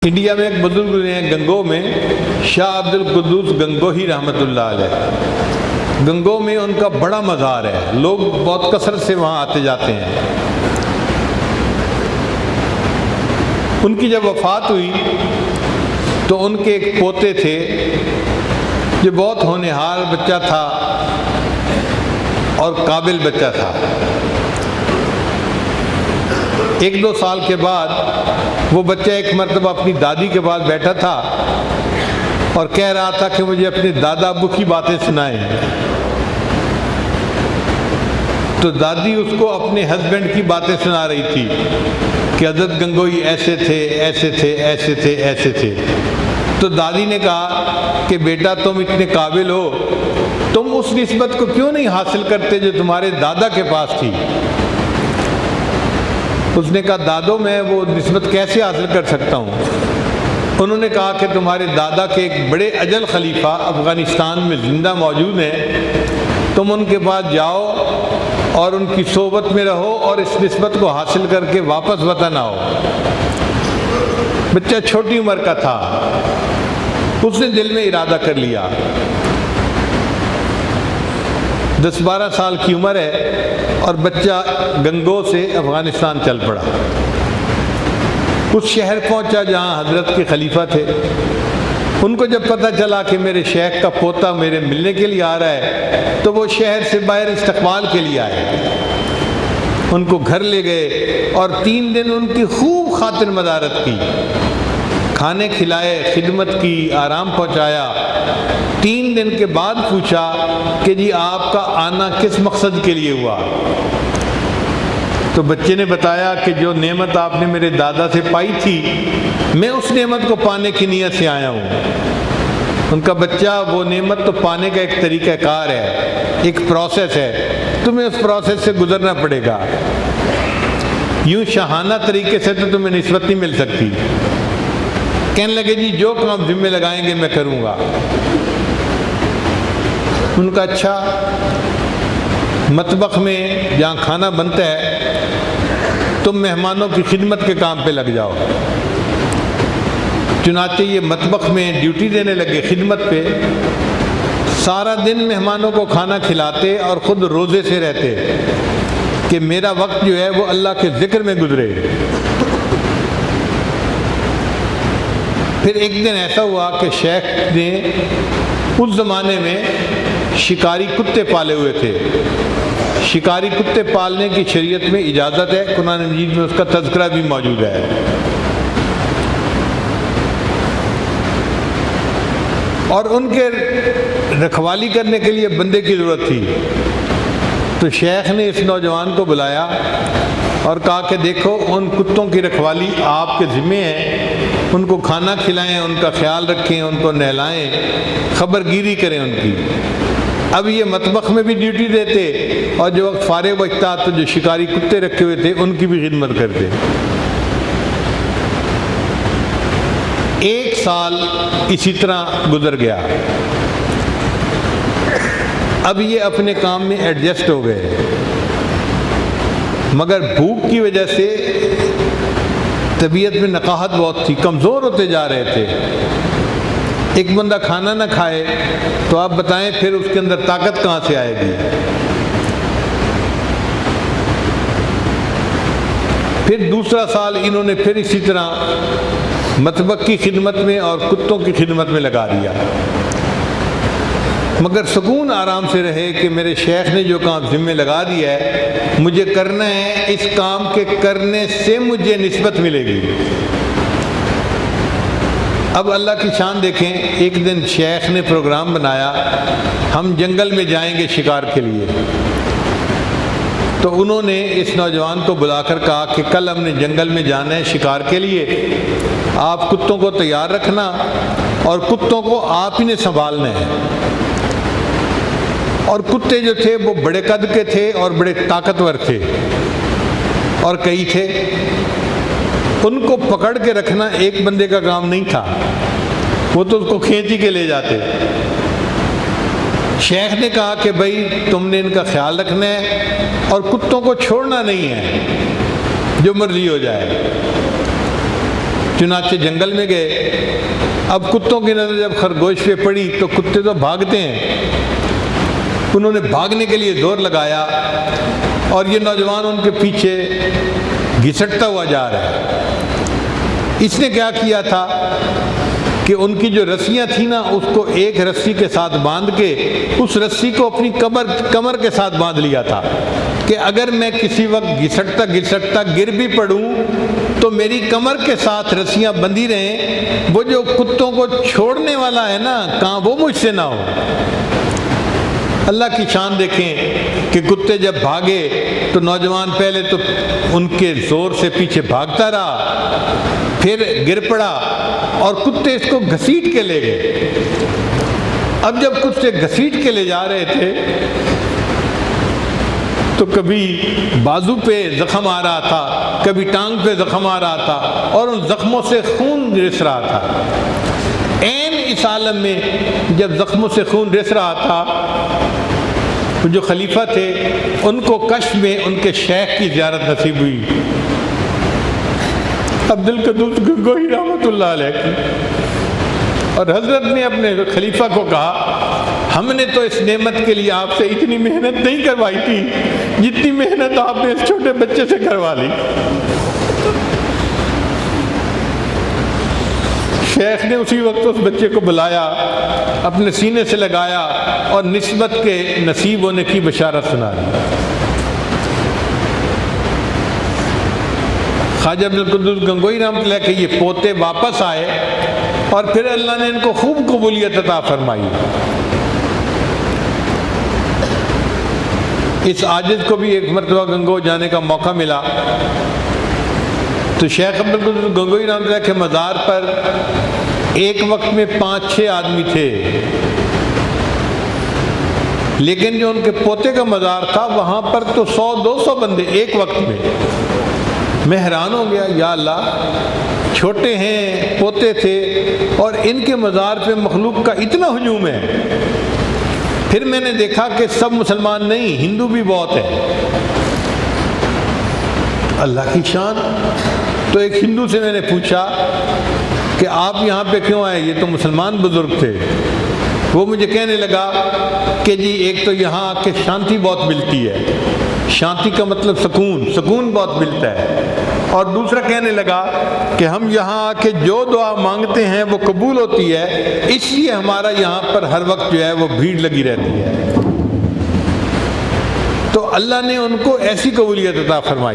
India में एक बुजुर्ग हैं गंगो में, शाह अब्दुल कुद्दूस गंगोही रहमतुल्लाह अलैह। गंगो में उनका बड़ा मज़ार है, लोग बहुत कसरत से वहाँ आते जाते हैं। उनकी जब वफ़ात हुई तो उनके एक पोते थे जो बहुत होनहार बच्चा था और काबिल बच्चा था। 1-2 साल के बाद वो बच्चा एक मर्तबा अपनी दादी के पास बैठा था और कह रहा था कि मुझे अपने दादा अब्बू की बातें सुनाएं। तो दादी उसको अपने हस्बैंड की बातें सुना रही थी कि हज़रत गंगोही ऐसे थे, ऐसे थे, ऐसे थे, ऐसे थे। तो दादी ने कहा कि बेटा तुम इतने काबिल हो, तुम उस निस्बत को क्यों नहीं हासिल करते जो तुम्हारे दादा के पास थी। उसने कहा दादो मैं वो निस्बत कैसे हासिल कर सकता हूँ। उन्होंने कहा कि तुम्हारे दादा के एक बड़े अजल खलीफा अफ़गानिस्तान में ज़िंदा मौजूद हैं, तुम उनके पास जाओ और उनकी सोबत में रहो और इस निस्बत को हासिल करके वापस वतन आओ। बच्चा छोटी उम्र का था, उसने दिल में इरादा कर लिया। 10-12 साल की उम्र है और बच्चा गंगो से अफ़गानिस्तान चल पड़ा। उस शहर पहुंचा जहां हज़रत के खलीफा थे। उनको जब पता चला कि मेरे शेख का पोता मेरे मिलने के लिए आ रहा है तो वो शहर से बाहर इस्तकबाल के लिए आए। उनको घर ले गए और 3 दिन उनकी खूब खातिर मदारत की, खाने खिलाए, खिदमत की, आराम पहुंचाया। 3 दिन के बाद पूछा कि जी आपका आना किस मकसद के लिए हुआ। तो बच्चे ने बताया कि जो नेमत आपने मेरे दादा से पाई थी मैं उस नेमत को पाने की नीयत से आया हूँ। उनका बच्चा वो नेमत तो पाने का एक तरीक़ाकार है, एक प्रोसेस है, तुम्हें उस प्रोसेस से गुजरना पड़ेगा। यूँ शाहाना तरीके से तो तुम्हें निस्बत नहीं मिल सकती। कहने लगे जी जो काम जिम्मे लगाएंगे मैं करूँगा। उनका अच्छा, मतबख में जहाँ खाना बनता है तुम मेहमानों की खिदमत के काम पे लग जाओ। चुनाचे ये मतबख में ड्यूटी देने लगे खिदमत पे। सारा दिन मेहमानों को खाना खिलाते और ख़ुद रोज़े से रहते कि मेरा वक्त जो है वो अल्लाह के ज़िक्र में गुजरे। फिर एक दिन ऐसा हुआ कि शेख ने उस ज़माने में शिकारी कुत्ते पाले हुए थे। शिकारी कुत्ते पालने की शरीयत में इजाज़त है, कुरान मजीद में उसका तज़किरा भी मौजूद है। और उनके रखवाली करने के लिए बंदे की ज़रूरत थी। तो शेख ने इस नौजवान को बुलाया और कहा कि देखो उन कुत्तों की रखवाली आपके ज़िम्मे है, उनको खाना खिलाएं, उनका ख्याल रखें, उनको नहलाएं, खबरगिरी करें उनकी। अब ये मतबख में भी ड्यूटी देते और जो वक्त फारिग बचता तो जो शिकारी कुत्ते रखे हुए थे उनकी भी खिदमत करते। 1 साल इसी तरह गुजर गया। अब ये अपने काम में एडजस्ट हो गए, मगर भूख की वजह से तबीयत में नकाहत बहुत थी, कमज़ोर होते जा रहे थे। एक बंदा खाना ना खाए तो आप बताएं फिर उसके अंदर ताकत कहाँ से आएगी। फिर दूसरा साल इन्होंने फिर इसी तरह मतबख की खिदमत में और कुत्तों की खिदमत में लगा दिया, मगर सुकून आराम से रहे कि मेरे शेख ने जो काम जिम्मे लगा दिया है मुझे करना है, इस काम के करने से मुझे निस्बत मिलेगी। अब अल्लाह की शान देखें, एक दिन शेख ने प्रोग्राम बनाया हम जंगल में जाएंगे शिकार के लिए। तो उन्होंने इस नौजवान को बुलाकर कहा कि कल हमने जंगल में जाना है शिकार के लिए, आप कुत्तों को तैयार रखना और कुत्तों को आप ही ने संभालना है। और कुत्ते जो थे वो बड़े कद के थे और बड़े ताकतवर थे और कई थे। उनको पकड़ के रखना एक बंदे का काम नहीं था, वो तो उसको खींच के ले जाते। शेख ने कहा कि भाई तुमने इनका ख्याल रखना है और कुत्तों को छोड़ना नहीं है, जो मर्जी हो जाए। चुनाचे जंगल में गए। अब कुत्तों की नज़र जब खरगोश पे पड़ी तो कुत्ते तो भागते हैं, उन्होंने भागने के लिए जोर लगाया और ये नौजवान उनके पीछे घिसटता हुआ जा रहा है। इसने क्या किया था कि उनकी जो रस्सियाँ थी ना, उसको एक रस्सी के साथ बांध के उस रस्सी को अपनी कमर के साथ बांध लिया था कि अगर मैं किसी वक्त घिसटता घिसटता गिर भी पड़ूं तो मेरी कमर के साथ रस्सियाँ बंधी रहें, वो जो कुत्तों को छोड़ने वाला है ना, कहाँ वो मुझसे ना हो। अल्लाह की शान देखें कि कुत्ते जब भागे तो नौजवान पहले तो उनके जोर से पीछे भागता रहा, फिर गिर पड़ा और कुत्ते इसको घसीट के ले गए। अब जब कुत्ते घसीट के ले जा रहे थे तो कभी बाजू पे जख्म आ रहा था, कभी टांग पे जख्म आ रहा था और उन जख्मों से खून रिस रहा था। ऐन इस आलम में जब जख्मों से खून रिस रहा था तो जो खलीफा थे उनको कश्फ में उनके शेख की ज़ियारत नसीब हुई, अब्दुल कद्दूस गंगोही रहमतुल्लाह अलैह की। और हजरत ने अपने खलीफा को कहा, हमने तो इस नेमत के लिए आपसे इतनी मेहनत नहीं करवाई थी जितनी मेहनत आपने इस छोटे बच्चे से करवा ली। शेख ने उसी वक्त उस बच्चे को बुलाया, अपने सीने से लगाया और निस्बत के नसीब होने की बशारत सुना दी। ख्वाजा अब्दुल कुद्दूस गंगोही रहमतुल्लाह के ये पोते वापस आए और फिर अल्लाह ने इनको खूब कबूलियत अता फरमाई। इस आजिज़ को भी एक मरतबा गंगोह जाने का मौका मिला तो शेख अब्दुल कुद्दूस गंगोही रहमतुल्लाह के मज़ार पर एक वक्त में 5-6 आदमी थे, लेकिन जो उनके पोते का मज़ार था वहाँ पर तो 100-200 बंदे एक वक्त में। मैं हैरान हो गया, या अल्लाह, छोटे हैं, पोते थे और इनके मज़ार पे मखलूक का इतना हुजूम है। फिर मैंने देखा कि सब मुसलमान नहीं, हिंदू भी बहुत है। अल्लाह की शान। तो एक हिंदू से मैंने पूछा कि आप यहाँ पे क्यों आए, ये तो मुसलमान बुजुर्ग थे। वो मुझे कहने लगा कि जी एक तो यहाँ आके शांति बहुत मिलती है, शांति का मतलब सुकून बहुत मिलता है, और दूसरा कहने लगा कि हम यहाँ आके जो दुआ मांगते हैं वो कबूल होती है, इसलिए हमारा यहाँ पर हर वक्त जो है वो भीड़ लगी रहती है। तो अल्लाह ने उनको ऐसी कबूलियत अता फरमाई।